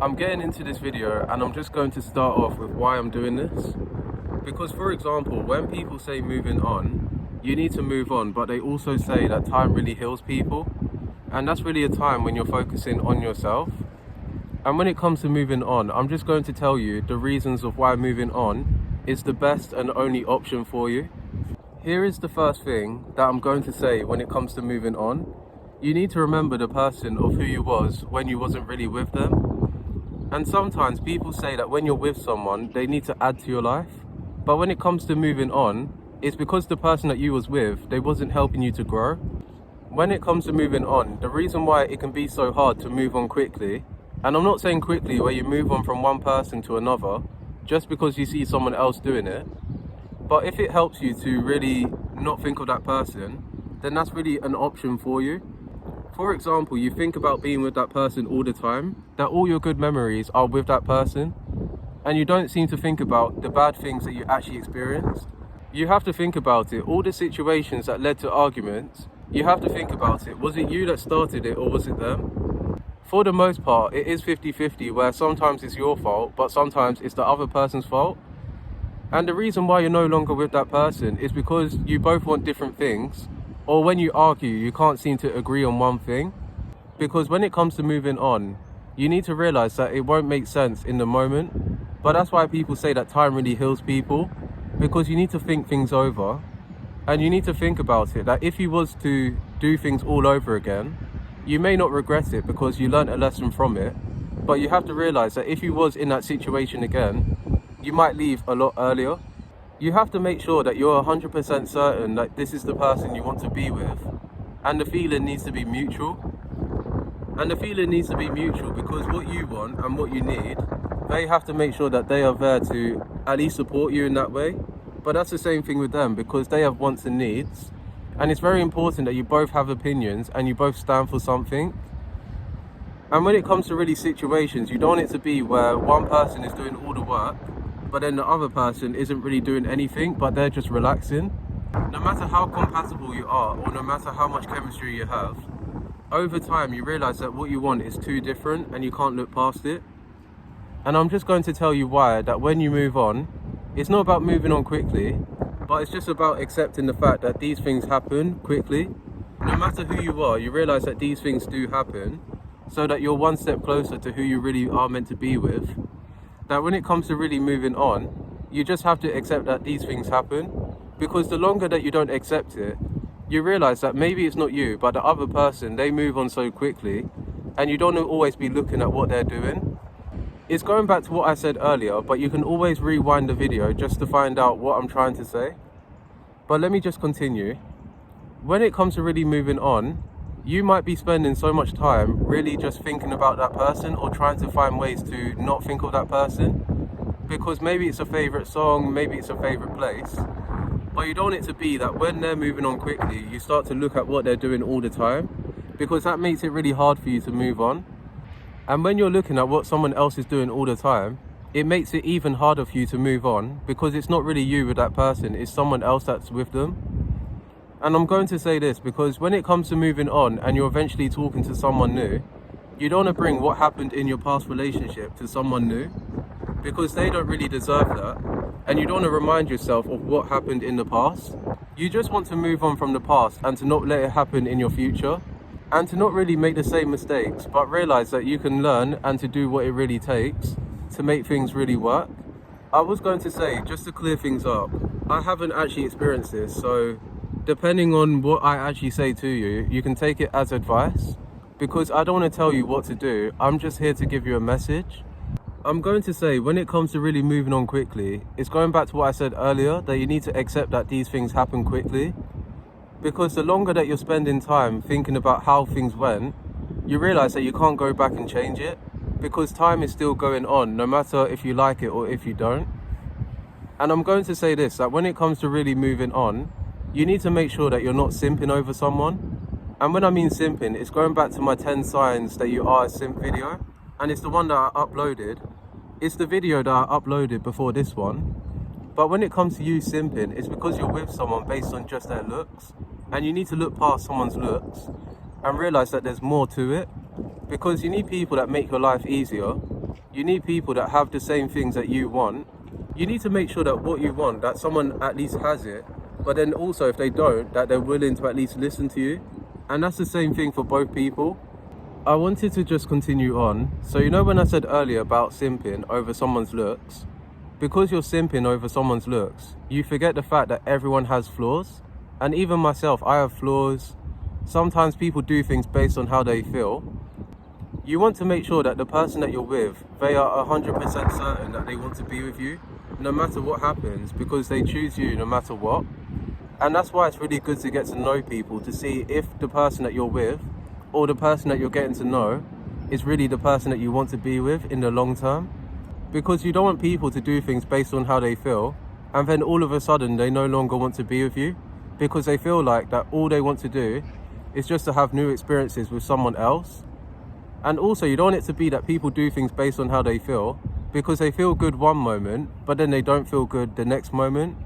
I'm getting into this video and I'm just going to start off with why I'm doing this. Because for example, when people say moving on, you need to move on, but they also say that time really heals people. And that's really a time when you're focusing on yourself. And when it comes to moving on, I'm just going to tell you the reasons of why moving on is the best and only option for you. Here is the first thing that I'm going to say when it comes to moving on. You need to remember the person of who you was when you wasn't really with them. And sometimes people say that when you're with someone, they need to add to your life. But when it comes to moving on, it's because the person that you was with, they wasn't helping you to grow. When it comes to moving on, the reason why it can be so hard to move on quickly, and I'm not saying quickly where you move on from one person to another, just because you see someone else doing it. But if it helps you to really not think of that person, then that's really an option for you. For example, you think about being with that person all the time, that all your good memories are with that person, and you don't seem to think about the bad things that you actually experienced. You have to think about it, all the situations that led to arguments, you have to think about it. Was it you that started it or was it them? For the most part, it is 50-50, where sometimes it's your fault, but sometimes it's the other person's fault. And the reason why you're no longer with that person is because you both want different things, or when you argue, you can't seem to agree on one thing. Because when it comes to moving on, you need to realize that it won't make sense in the moment. But that's why people say that time really heals people, because you need to think things over. And you need to think about it, that if you was to do things all over again, you may not regret it because you learned a lesson from it. But you have to realize that if you was in that situation again, you might leave a lot earlier. You have to make sure that you're 100% certain that this is the person you want to be with, and the feeling needs to be mutual. And the feeling needs to be mutual because what you want and what you need, they have to make sure that they are there to at least support you in that way. But that's the same thing with them, because they have wants and needs, and it's very important that you both have opinions and you both stand for something. And when it comes to really situations, you don't want it to be where one person is doing all the work, but then the other person isn't really doing anything, but they're just relaxing. No matter how compatible you are, or no matter how much chemistry you have, over time you realize that what you want is too different and you can't look past it. And I'm just going to tell you why, that when you move on, it's not about moving on quickly, but it's just about accepting the fact that these things happen quickly. No matter who you are, you realize that these things do happen, so that you're one step closer to who you really are meant to be with. That when it comes to really moving on, you just have to accept that these things happen, because the longer that you don't accept it, you realize that maybe it's not you, but the other person, they move on so quickly, and you don't always be looking at what they're doing. It's going back to what I said earlier, but you can always rewind the video just to find out what I'm trying to say. But let me just continue. When it comes to really moving on, you might be spending so much time really just thinking about that person, or trying to find ways to not think of that person, because maybe it's a favorite song, maybe it's a favorite place, but you don't want it to be that when they're moving on quickly, you start to look at what they're doing all the time, because that makes it really hard for you to move on. And when you're looking at what someone else is doing all the time, it makes it even harder for you to move on, because it's not really you with that person, it's someone else that's with them. And I'm going to say this because when it comes to moving on and you're eventually talking to someone new, you don't want to bring what happened in your past relationship to someone new, because they don't really deserve that. And you don't want to remind yourself of what happened in the past. You just want to move on from the past and to not let it happen in your future, and to not really make the same mistakes, but realize that you can learn and to do what it really takes to make things really work. I was going to say, just to clear things up, I haven't actually experienced this, so depending on what I actually say to you, you can take it as advice, because I don't want to tell you what to do. I'm just here to give you a message. I'm going to say, when it comes to really moving on quickly, it's going back to what I said earlier, that you need to accept that these things happen quickly, because the longer that you're spending time thinking about how things went, you realize that you can't go back and change it, because time is still going on, no matter if you like it or if you don't. And I'm going to say this, that when it comes to really moving on, you need to make sure that you're not simping over someone. And when I mean simping, it's going back to my 10 signs that you are a simp video. And it's the one that I uploaded. It's the video that I uploaded before this one. But when it comes to you simping, it's because you're with someone based on just their looks. And you need to look past someone's looks and realize that there's more to it. Because you need people that make your life easier. You need people that have the same things that you want. You need to make sure that what you want, that someone at least has it, but then also if they don't, that they're willing to at least listen to you. And that's the same thing for both people. I wanted to just continue on. So you know when I said earlier about simping over someone's looks, because you're simping over someone's looks, you forget the fact that everyone has flaws. And even myself, I have flaws. Sometimes people do things based on how they feel. You want to make sure that the person that you're with, they are 100% certain that they want to be with you, no matter what happens, because they choose you no matter what. And that's why it's really good to get to know people, to see if the person that you're with or the person that you're getting to know is really the person that you want to be with in the long term. Because you don't want people to do things based on how they feel, and then all of a sudden they no longer want to be with you because they feel like that all they want to do is just to have new experiences with someone else. And also you don't want it to be that people do things based on how they feel because they feel good one moment, but then they don't feel good the next moment.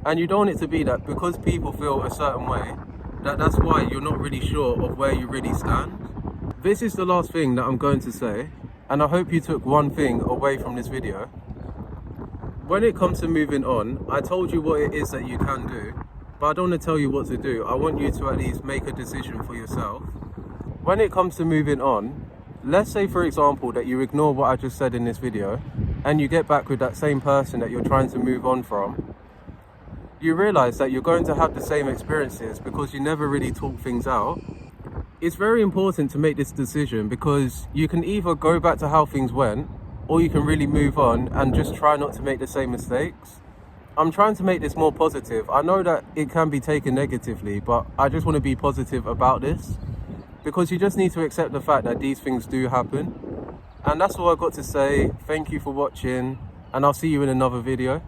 And you don't want it to be that because people feel a certain way, that's why you're not really sure of where you really stand. This is the last thing that I'm going to say, and I hope you took one thing away from this video. When it comes to moving on, I told you what it is that you can do, but I don't want to tell you what to do. I want you to at least make a decision for yourself. When it comes to moving on, let's say for example that you ignore what I just said in this video and you get back with that same person that you're trying to move on from. You realize that you're going to have the same experiences because you never really talk things out. It's very important to make this decision because you can either go back to how things went or you can really move on and just try not to make the same mistakes. I'm trying to make this more positive. I know that it can be taken negatively, but I just want to be positive about this because you just need to accept the fact that these things do happen. And that's all I've got to say. Thank you for watching, and I'll see you in another video.